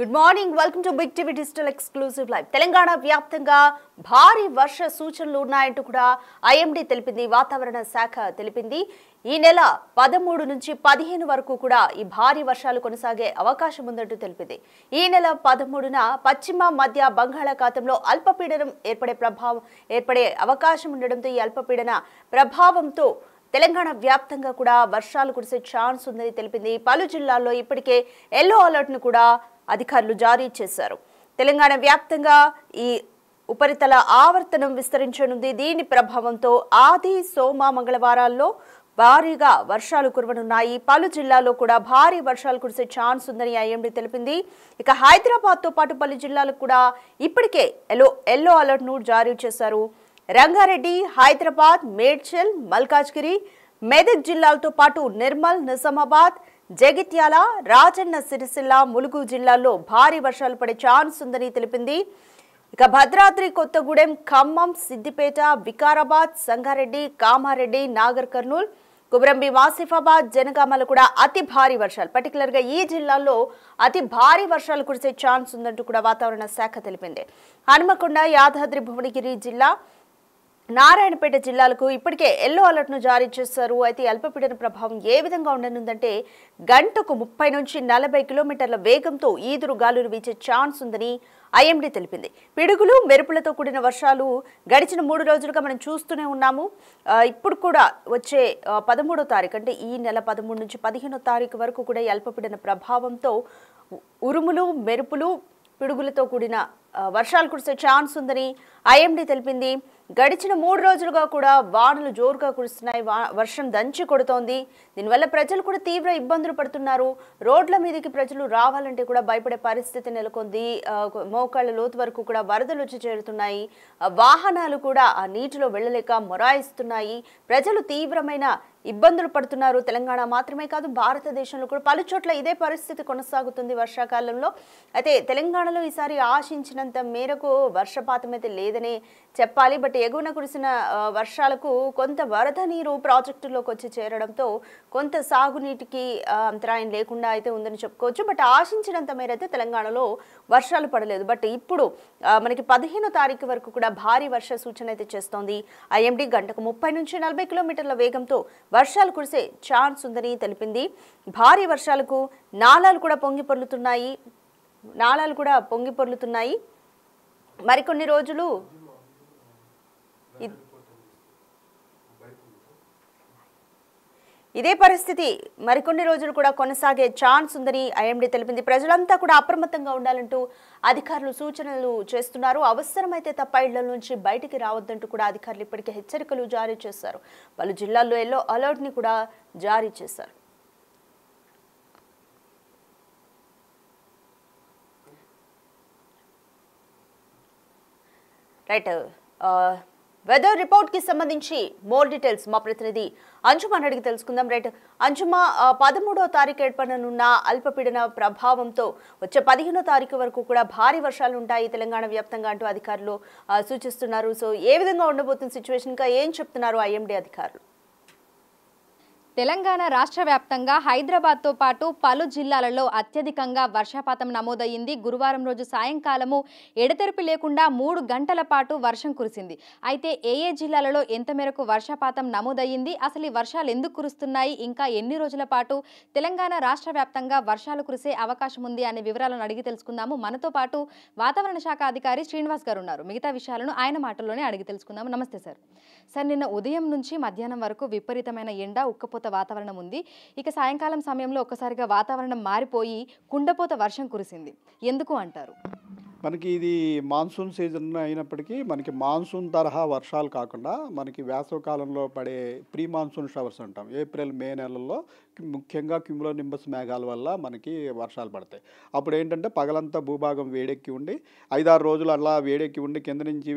Good morning welcome to big TV digital exclusive live. Telangana వ్యాప్తంగా భారీ వర్ష సూచనలు ఉన్నాయంటూ కూడా ఐఎండీ తెలిపింది. వాతావరణ శాఖ తెలిపింది. ఈ నెల 13 నుంచి 15 వరకు కూడా ఈ భారీ వర్షాలు కొనసాగే అవకాశం ఉందంటూ తెలిపింది. ఈ నెల 13న పశ్చిమ మధ్య బంగాళాఖాతంలో అల్పపీడనం ఏర్పడే అవకాశం ఉండడంతో ఈ అల్పపీడన ప్రభావంతో తెలంగాణ వ్యాప్తంగా కూడా వర్షాలు కురిసే ఛాన్స్ ఉందని తెలిపింది. పలు జిల్లాల్లో ఇప్పటికే ఎల్లో అలర్ట్ ను కూడా అధికారులు జారీ చేశారు. తెలంగాణ వ్యాప్తంగా ఈ ఉపరితల ఆవర్తనం విస్తరించనుంది. దీని ప్రభావంతో ఆది, సోమ, మంగళవారాల్లో భారీగా వర్షాలు కురవనున్నాయి. పలు జిల్లాల్లో కూడా భారీ వర్షాలు కురిసే ఛాన్స్ ఉందని ఐఎండీ తెలిపింది. ఇక హైదరాబాద్ తో పాటు పలు జిల్లాలకు కూడా ఇప్పటికే ఎల్లో అలర్ట్ ను జారీ చేశారు. రంగారెడ్డి, హైదరాబాద్, మేడ్చల్, మల్కాజ్గిరి, మెదక్ జిల్లాలతో పాటు నిర్మల్, నిజామాబాద్, జగిత్యాల, రాజన్న సిరిసిల్ల, ములుగు జిల్లాల్లో భారీ వర్షాలు పడే ఛాన్స్ ఉందని తెలిపింది. ఇక భద్రాద్రి కొత్తగూడెం, ఖమ్మం, సిద్దిపేట, వికారాబాద్, సంగారెడ్డి, కామారెడ్డి, నాగర్ కర్నూల్, కుబ్రంబి, ఆసిఫాబాద్, జనగామలో కూడా అతి భారీ వర్షాలు, పర్టికులర్ గా ఈ జిల్లాల్లో అతి భారీ వర్షాలు కురిసే ఛాన్స్ ఉందంటూ కూడా వాతావరణ శాఖ తెలిపింది. హనుమకొండ, యాదాద్రి భువనగిరి జిల్లా, నారాయణపేట జిల్లాలకు ఇప్పటికే ఎల్లో అలర్ట్ ను జారీ చేశారు. అయితే అల్పపీడన ప్రభావం ఏ విధంగా ఉండనుందంటే గంటకు 30 నుంచి 40 కిలోమీటర్ల వేగంతో ఈదురు గాలులు వీచే ఛాన్స్ ఉందని ఐఎండీ తెలిపింది. పిడుగులు, మెరుపులతో కూడిన వర్షాలు గడిచిన 3 రోజులుగా మనం చూస్తూనే ఉన్నాము. ఇప్పుడు కూడా వచ్చే 13వ తారీఖు అంటే ఈ నెల 13 నుంచి 15వ తారీఖు వరకు కూడా ఈ అల్పపీడన ప్రభావంతో ఉరుములు, మెరుపులు, పిడుగులతో కూడిన వర్షాలు కురిసే ఛాన్స్ ఉందని ఐఎండీ తెలిపింది. గడిచిన 3 రోజులుగా కూడా వానలు జోరుగా కురుస్తున్నాయి. వర్షం దంచి కొడుతోంది. దీనివల్ల ప్రజలు కూడా తీవ్ర ఇబ్బందులు పడుతున్నారు. రోడ్ల మీదకి ప్రజలు రావాలంటే కూడా భయపడే పరిస్థితి నెలకొంది. మోకాళ్ళ లోతు వరకు కూడా వరదలు వచ్చి చేరుతున్నాయి. వాహనాలు కూడా ఆ నీటిలో వెళ్ళలేక మొరాయిస్తున్నాయి. ప్రజలు తీవ్రమైన ఇబ్బందులు పడుతున్నారు. తెలంగాణ మాత్రమే కాదు, భారతదేశంలో కూడా పలు చోట్ల ఇదే పరిస్థితి కొనసాగుతుంది వర్షాకాలంలో. అయితే తెలంగాణలో ఈసారి ఆశించినంత మేరకు వర్షపాతం అయితే లేదనే చెప్పాలి. బట్ ఎగువన కురిసిన వర్షాలకు కొంత వరద నీరు ప్రాజెక్టులోకి వచ్చి చేరడంతో కొంత సాగునీటికి అంతరాయం లేకుండా అయితే ఉందని చెప్పుకోవచ్చు. బట్ ఆశించినంత మేర అయితే తెలంగాణలో వర్షాలు పడలేదు. బట్ ఇప్పుడు మనకి 15వ తారీఖు వరకు కూడా భారీ వర్ష సూచన అయితే చేస్తోంది. ఐఎండీ గంటకు 30 నుంచి 40 కిలోమీటర్ల వేగంతో వర్షాలు కురిసే ఛాన్స్ ఉందని తెలిపింది. భారీ వర్షాలకు నాలాలు కూడా పొంగి పొర్లుతున్నాయి. మరికొన్ని రోజులు ఇదే పరిస్థితి మరికొన్ని రోజులు కూడా కొనసాగే ఛాన్స్ ఉందని ఐఎండీ తెలిపింది. ప్రజలంతా కూడా అప్రమత్తంగా ఉండాలంటూ అధికారులు సూచనలు చేస్తున్నారు. అవసరమైతే తప్ప ఇళ్ల నుంచి బయటికి రావద్దంటూ కూడా అధికారులు ఇప్పటికే హెచ్చరికలు జారీ చేశారు. పలు జిల్లాల్లో ఎల్లో అలర్ట్ ని కూడా జారీ చేశారు. రైట్, వెదర్ రిపోర్ట్ కి సంబంధించి మోర్ డీటెయిల్స్ మా ప్రతినిధి అంజుమాన్ అడిగి తెలుసుకుందాం. రైట్ అంజుమా, 13వ తారీఖు ఏర్పడనున్న అల్పపీడన ప్రభావంతో వచ్చే 15వ తారీఖు వరకు కూడా భారీ వర్షాలు ఉంటాయి తెలంగాణ వ్యాప్తంగా అంటూ అధికారులు సూచిస్తున్నారు. సో ఏ విధంగా ఉండబోతున్న సిచ్యువేషన్, ఇంకా ఏం చెప్తున్నారు ఐఎండీ అధికారులు? తెలంగాణ రాష్ట్ర వ్యాప్తంగా హైదరాబాద్తో పాటు పలు జిల్లాలలో అత్యధికంగా వర్షపాతం నమోదయ్యింది. గురువారం రోజు సాయంకాలము ఎడతెరిపి లేకుండా 3 గంటల పాటు వర్షం కురిసింది. అయితే ఏ జిల్లాలలో ఎంత మేరకు వర్షపాతం నమోదయ్యింది, అసలు ఈ వర్షాలు ఎందుకు కురుస్తున్నాయి, ఇంకా ఎన్ని రోజుల పాటు తెలంగాణ రాష్ట్ర వ్యాప్తంగా వర్షాలు కురిసే అవకాశం ఉంది అనే వివరాలను అడిగి తెలుసుకుందాము. మనతో పాటు వాతావరణ శాఖ అధికారి శ్రీనివాస్ గారు ఉన్నారు. మిగతా విషయాలను ఆయన మాటల్లోనే అడిగి తెలుసుకుందాము. నమస్తే సార్. సార్, నిన్న ఉదయం నుంచి మధ్యాహ్నం వరకు విపరీతమైన ఎండ, ఉక్కపోత వాతావరణం ఉంది. ఇక సాయంకాలం సమయంలో ఒక్కసారిగా వాతావరణం మారిపోయి కుండపోత వర్షం కురిసింది. ఎందుకు అంటారు? మనకి ఇది మాన్సూన్ సీజన్ అయినప్పటికీ మనకి మాన్సూన్ తరహా వర్షాలు కాకుండా మనకి వేసవకాలంలో పడే ప్రీ మాన్సూన్ షవర్స్ అంటాం. ఏప్రిల్, మే నెలల్లో ముఖ్యంగా క్యూములోనింబస్ మేఘాల వల్ల మనకి వర్షాలు పడతాయి. అప్పుడు ఏంటంటే పగలంతా భూభాగం వేడెక్కి ఉండి 5-6 రోజులు అలా వేడెక్కి ఉండి కింద నుంచి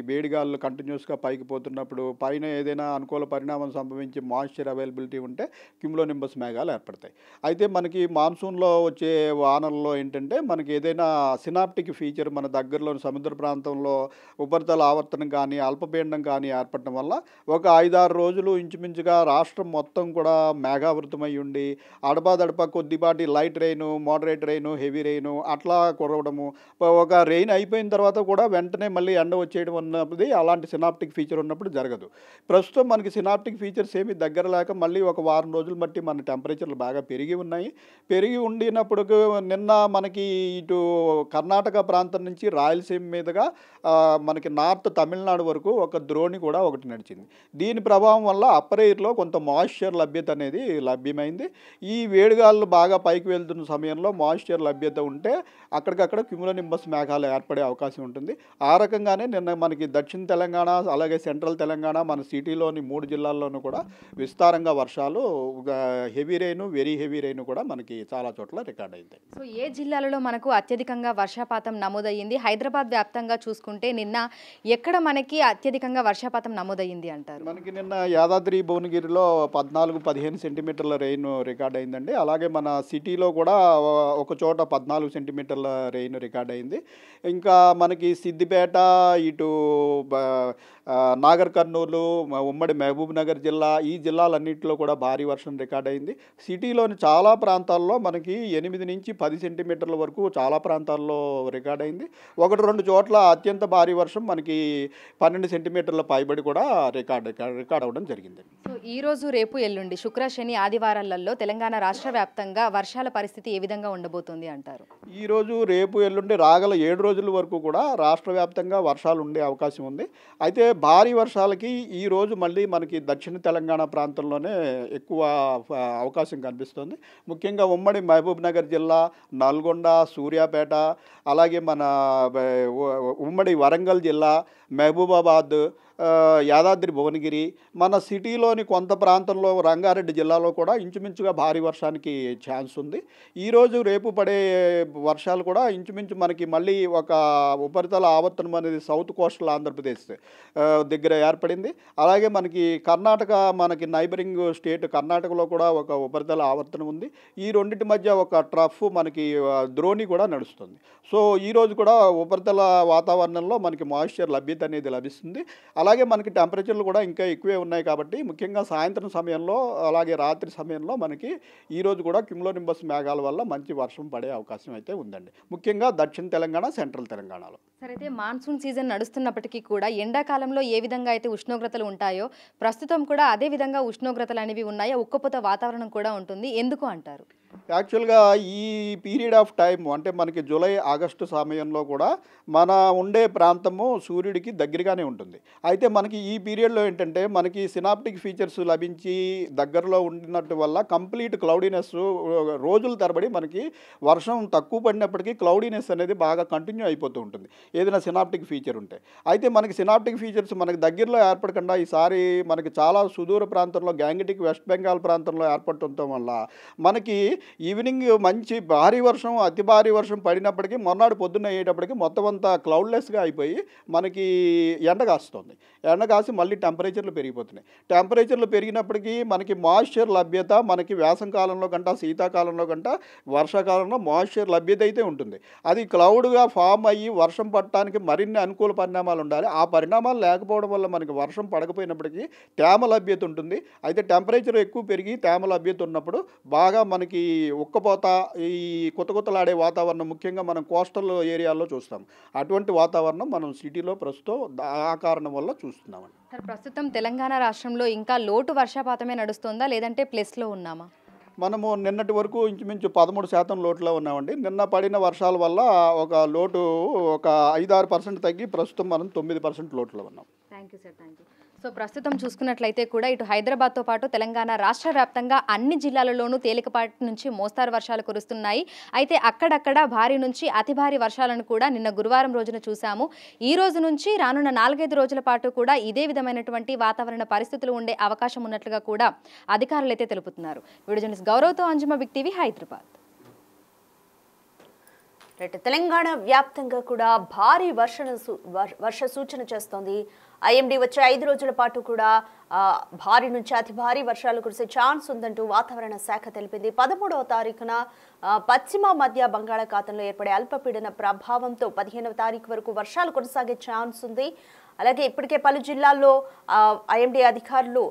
వేడిగాళ్ళు కంటిన్యూస్గా పైకి పోతున్నప్పుడు పైన ఏదైనా అనుకూల పరిణామం సంభవించి మాయిశ్చర్ అవైలబిలిటీ ఉంటే క్యూములోనింబస్ మేఘాలు ఏర్పడతాయి. అయితే మనకి మాన్సూన్లో వచ్చే వానల్లో ఏంటంటే మనకి ఏదైనా సినాప్టిక్ సినాప్టిక్ ఫీచర్ మన దగ్గరలోని సముద్ర ప్రాంతంలో ఉపరితల ఆవర్తనం కానీ అల్పపీడనం కానీ ఏర్పడటం వల్ల ఒక 5-6 రోజులు ఇంచుమించుగా రాష్ట్రం మొత్తం కూడా మేఘావృతమై ఉండి అడపాదడపా కొద్దిపాటి light rain, moderate rain, heavy rain అట్లా కురవడము, ఒక రెయిన్ అయిపోయిన తర్వాత కూడా వెంటనే మళ్ళీ ఎండ వచ్చేయడం ఉన్నది అలాంటి సినాప్టిక్ ఫీచర్ ఉన్నప్పుడు జరగదు. ప్రస్తుతం మనకి సినాప్టిక్ ఫీచర్స్ ఏమి దగ్గర లేక మళ్ళీ ఒక వారం రోజులు బట్టి మన టెంపరేచర్లు బాగా పెరిగి ఉన్నాయి. పెరిగి ఉండినప్పుడు నిన్న మనకి ఇటు కర్ణాటక ప్రాంతం నుంచి రాయలసీమ మీదుగా మనకి నార్త్ తమిళనాడు వరకు ఒక ద్రోణి కూడా ఒకటి నడిచింది. దీని ప్రభావం వల్ల అప్పర్ ఎయిర్లో కొంత మాయిశ్చర్ లభ్యత అనేది లభ్యమైంది. ఈ వేడిగాళ్ళు బాగా పైకి వెళ్తున్న సమయంలో మాయిశ్చర్ లభ్యత ఉంటే అక్కడికక్కడ క్యూములోనింబస్ మేఘాలు ఏర్పడే అవకాశం ఉంటుంది. ఆ రకంగానే నిన్న మనకి దక్షిణ తెలంగాణ అలాగే సెంట్రల్ తెలంగాణ మన సిటీలోని 3 జిల్లాల్లోనూ కూడా విస్తారంగా వర్షాలు, heavy rain, very heavy rain కూడా మనకి చాలా చోట్ల రికార్డ్ అయింది. సో ఏ జిల్లాలలో మనకు అత్యధికంగా వర్షపాతం నమోదయ్యింది? హైదరాబాద్ వ్యాప్తంగా చూసుకుంటే నిన్న ఎక్కడ మనకి అత్యధికంగా వర్షపాతం నమోదయ్యింది అంటారు? మనకి నిన్న యాదాద్రి భువనగిరిలో 14-15 సెంటీమీటర్ల రెయిన్ రికార్డ్ అయిందండి. అలాగే మన సిటీలో కూడా ఒక చోట 14 సెంటీమీటర్ల రెయిన్ రికార్డ్ అయింది. ఇంకా మనకి సిద్దిపేట, ఇటు నాగర్ కర్నూలు, ఉమ్మడి మహబూబ్ నగర్ జిల్లా, ఈ జిల్లాలన్నింటిలో కూడా భారీ వర్షం రికార్డ్ అయింది. సిటీలోని చాలా ప్రాంతాల్లో మనకి 8-10 సెంటీమీటర్ల వరకు చాలా ప్రాంతాల్లో రికార్డ్ అయింది. 1-2 చోట్ల అత్యంత భారీ వర్షం మనకి 12 సెంటీమీటర్ల పైబడి కూడా రికార్డ్ అవ్వడం జరిగింది. సో ఈ రోజు, రేపు, ఎల్లుండి శుక్ర, శని, ఆదివారాలలో తెలంగాణ రాష్ట్ర వ్యాప్తంగా వర్షాల పరిస్థితి ఏ విధంగా ఉండబోతుంది అంటారు? ఈ రోజు, రేపు, ఎల్లుండి రాగల 7 రోజుల వరకు కూడా రాష్ట్ర వ్యాప్తంగా వర్షాలు ఉండే అవకాశం ఉంది. అయితే భారీ వర్షాలకి ఈ రోజు మళ్ళీ మనకి దక్షిణ తెలంగాణ ప్రాంతంలోనే ఎక్కువ అవకాశం కనిపిస్తుంది. ముఖ్యంగా ఉమ్మడి మహబూబ్ నగర్ జిల్లా, నల్గొండ, సూర్యాపేట, అలాగే మన ఉమ్మడి వరంగల్ జిల్లా, మహబూబాబాద్, యాదాద్రి భువనగిరి, మన సిటీలోని కొంత ప్రాంతంలో రంగారెడ్డి జిల్లాలో కూడా ఇంచుమించుగా భారీ వర్షానికి ఛాన్స్ ఉంది. ఈరోజు, రేపు పడే వర్షాలు కూడా ఇంచుమించు మనకి మళ్ళీ ఒక ఉపరితల ఆవర్తనం అనేది సౌత్ కోస్టల్ ఆంధ్రప్రదేశ్ దగ్గర ఏర్పడింది. అలాగే మనకి కర్ణాటక, మనకి నైబరింగ్ స్టేట్ కర్ణాటకలో కూడా ఒక ఉపరితల ఆవర్తనం ఉంది. ఈ రెండింటి మధ్య ఒక ట్రఫ్ మనకి ద్రోణి కూడా నడుస్తుంది. సో ఈరోజు కూడా ఉపరితల వాతావరణంలో మనకి మాయిశ్చర్ లభ్యత అనేది లభిస్తుంది. అలాగే మనకి టెంపరేచర్లు కూడా ఇంకా ఎక్కువే ఉన్నాయి కాబట్టి ముఖ్యంగా సాయంత్రం సమయంలో అలాగే రాత్రి సమయంలో మనకి ఈరోజు కూడా క్యూములోనింబస్ మేఘాల వల్ల మంచి వర్షం పడే అవకాశం అయితే ఉందండి, ముఖ్యంగా దక్షిణ తెలంగాణ, సెంట్రల్ తెలంగాణలో. సరే, అయితే మాన్సూన్ సీజన్ నడుస్తున్నప్పటికీ కూడా ఎండాకాలంలో ఏ విధంగా అయితే ఉష్ణోగ్రతలు ఉంటాయో ప్రస్తుతం కూడా అదే విధంగా ఉష్ణోగ్రతలు అనేవి ఉన్నాయో, ఉక్కపోత వాతావరణం కూడా ఉంటుంది. ఎందుకు అంటారు? యాక్చువల్గా ఈ పీరియడ్ ఆఫ్ టైం అంటే మనకి జూలై, ఆగస్టు సమయంలో కూడా మన ఉండే ప్రాంతము సూర్యుడికి దగ్గరగానే ఉంటుంది. అయితే మనకి ఈ పీరియడ్లో ఏంటంటే మనకి సినాప్టిక్ ఫీచర్స్ లభించి దగ్గరలో ఉండినట్టు వల్ల కంప్లీట్ క్లౌడీనెస్ రోజుల తరబడి మనకి వర్షం తక్కువ పడినప్పటికీ క్లౌడీనెస్ అనేది బాగా కంటిన్యూ అయిపోతూ ఉంటుంది ఏదైనా సినాప్టిక్ ఫీచర్ ఉంటే. అయితే మనకి సినాప్టిక్ ఫీచర్స్ మనకి దగ్గరలో ఏర్పడకుండా ఈసారి మనకి చాలా సుదూర ప్రాంతంలో గ్యాంగటిక్ వెస్ట్ బెంగాల్ ప్రాంతంలో ఏర్పడటం వల్ల మనకి ఈవినింగ్ మంచి భారీ వర్షం, అతి భారీ వర్షం పడినప్పటికీ మొన్నటి పొద్దున్న అయ్యేటప్పటికి మొత్తం అంతా క్లౌడ్లెస్గా అయిపోయి మనకి ఎండ కాస్తుంది. ఎండ కాసి మళ్ళీ టెంపరేచర్లు పెరిగిపోతున్నాయి. టెంపరేచర్లు పెరిగినప్పటికీ మనకి మాయిశ్చర్ లభ్యత మనకి వేసంకాలంలో కంటే, శీతాకాలంలో కంటే వర్షాకాలంలో మాయిశ్చర్ లభ్యత అయితే ఉంటుంది. అది క్లౌడ్గా ఫామ్ అయ్యి వర్షం పడటానికి మరిన్ని అనుకూల పరిణామాలు ఉండాలి. ఆ పరిణామాలు లేకపోవడం వల్ల మనకి వర్షం పడకపోయినప్పటికీ తేమ లభ్యత ఉంటుంది. అయితే టెంపరేచర్ ఎక్కువ పెరిగి తేమ లభ్యత ఉన్నప్పుడు బాగా మనకి ఉక్కపోత, ఈ కొత్తలాడే వాతావరణం ముఖ్యంగా మనం కోస్టల్ ఏరియాల్లో చూస్తాం. అటువంటి వాతావరణం మనం సిటీలో ప్రస్తుతం ఆ కారణం వల్ల చూస్తున్నామండి. సార్, ప్రస్తుతం తెలంగాణ రాష్ట్రంలో ఇంకా లోటు వర్షపాతమే నడుస్తుందా, లేదంటే ప్లస్లో ఉన్నామా? మనము నిన్నటి వరకు ఇంచుమించు 13% లోటులో ఉన్నామండి. నిన్న పడిన వర్షాల వల్ల ఒక లోటు ఒక 5-6% తగ్గి ప్రస్తుతం మనం 9% లోటులో ఉన్నాం. Thank you sir, thank you. So ప్రస్తుతం చూసుకున్నట్లయితే కూడా ఇటు హైదరాబాద్తో పాటు తెలంగాణ రాష్ట్ర వ్యాప్తంగా అన్ని జిల్లాలలోనూ తేలికపాటి నుంచి మోస్తారు వర్షాలు కురుస్తున్నాయి. అయితే అక్కడక్కడ భారీ నుంచి అతి భారీ వర్షాలను కూడా నిన్న గురువారం రోజున చూసాము. ఈ రోజు నుంచి రానున్న 4-5 రోజుల పాటు కూడా ఇదే విధమైనటువంటి వాతావరణ పరిస్థితులు ఉండే అవకాశం ఉన్నట్లుగా కూడా అధికారులు అయితే తెలుపుతున్నారు. వీడియో జర్నలిస్ట్ గౌరవ్తో అంజుమ, బిగ్ టీవీ, హైదరాబాద్. తెలంగాణ వ్యాప్తంగా కూడా భారీ వర్ష సూచన చేస్తోంది. ఐఎండీ వచ్చే 5 రోజుల పాటు కూడా భారీ నుంచి అతి భారీ వర్షాలు కురిసే ఛాన్స్ ఉందంటూ వాతావరణ శాఖ తెలిపింది. 13వ తారీఖున పశ్చిమ మధ్య బంగాళాఖాతంలో ఏర్పడే అల్పపీడన ప్రభావంతో 15వ తారీఖు వరకు వర్షాలు కొనసాగే ఛాన్స్ ఉంది. అలాగే ఇప్పటికే పలు జిల్లాల్లో ఐఎండీ అధికారులు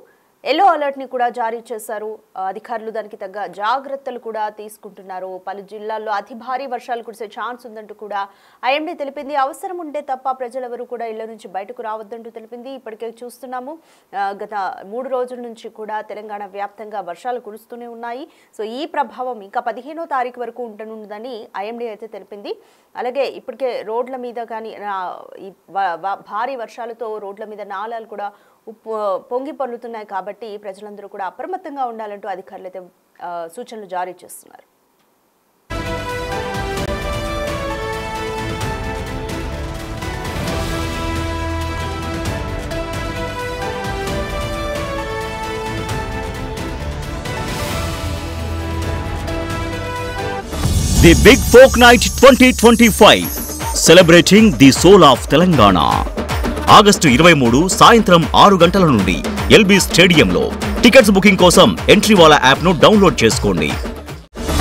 ఎల్లో అలర్ట్ ని కూడా జారీ చేశారు. అధికారులు దానికి తగ్గ జాగ్రత్తలు కూడా తీసుకుంటున్నారు. పలు జిల్లాల్లో అతి భారీ వర్షాలు కురిసే ఛాన్స్ ఉందంటూ కూడా ఐఎండీ తెలిపింది. అవసరం ఉంటే తప్ప ప్రజలెవరూ కూడా ఇళ్ల నుంచి బయటకు రావద్దంటూ తెలిపింది. ఇప్పటికే చూస్తున్నాము గత 3 రోజుల నుంచి కూడా తెలంగాణ వ్యాప్తంగా వర్షాలు కురుస్తూనే ఉన్నాయి. సో ఈ ప్రభావం ఇంకా 15వ తారీఖు వరకు ఉంటుందని ఐఎండీ అయితే తెలిపింది. అలాగే ఇప్పటికే రోడ్ల మీద కానీ భారీ వర్షాలతో రోడ్ల మీద నాలాలు కూడా పొంగి పొర్లుతున్నాయి కాబట్టి ప్రజలందరూ కూడా అప్రమత్తంగా ఉండాలంటూ అధికారులు అయితే సూచనలు జారీ చేస్తున్నారు. The Big Folk Night 2025 celebrating the soul of Telangana. August 23 సాయంత్రం 6 గంటల నుండి ఎల్బీ స్టేడియంలో. టికెట్స్ బుకింగ్ కోసం ఎంట్రీవాలా యాప్ను డౌన్లోడ్ చేసుకోండి.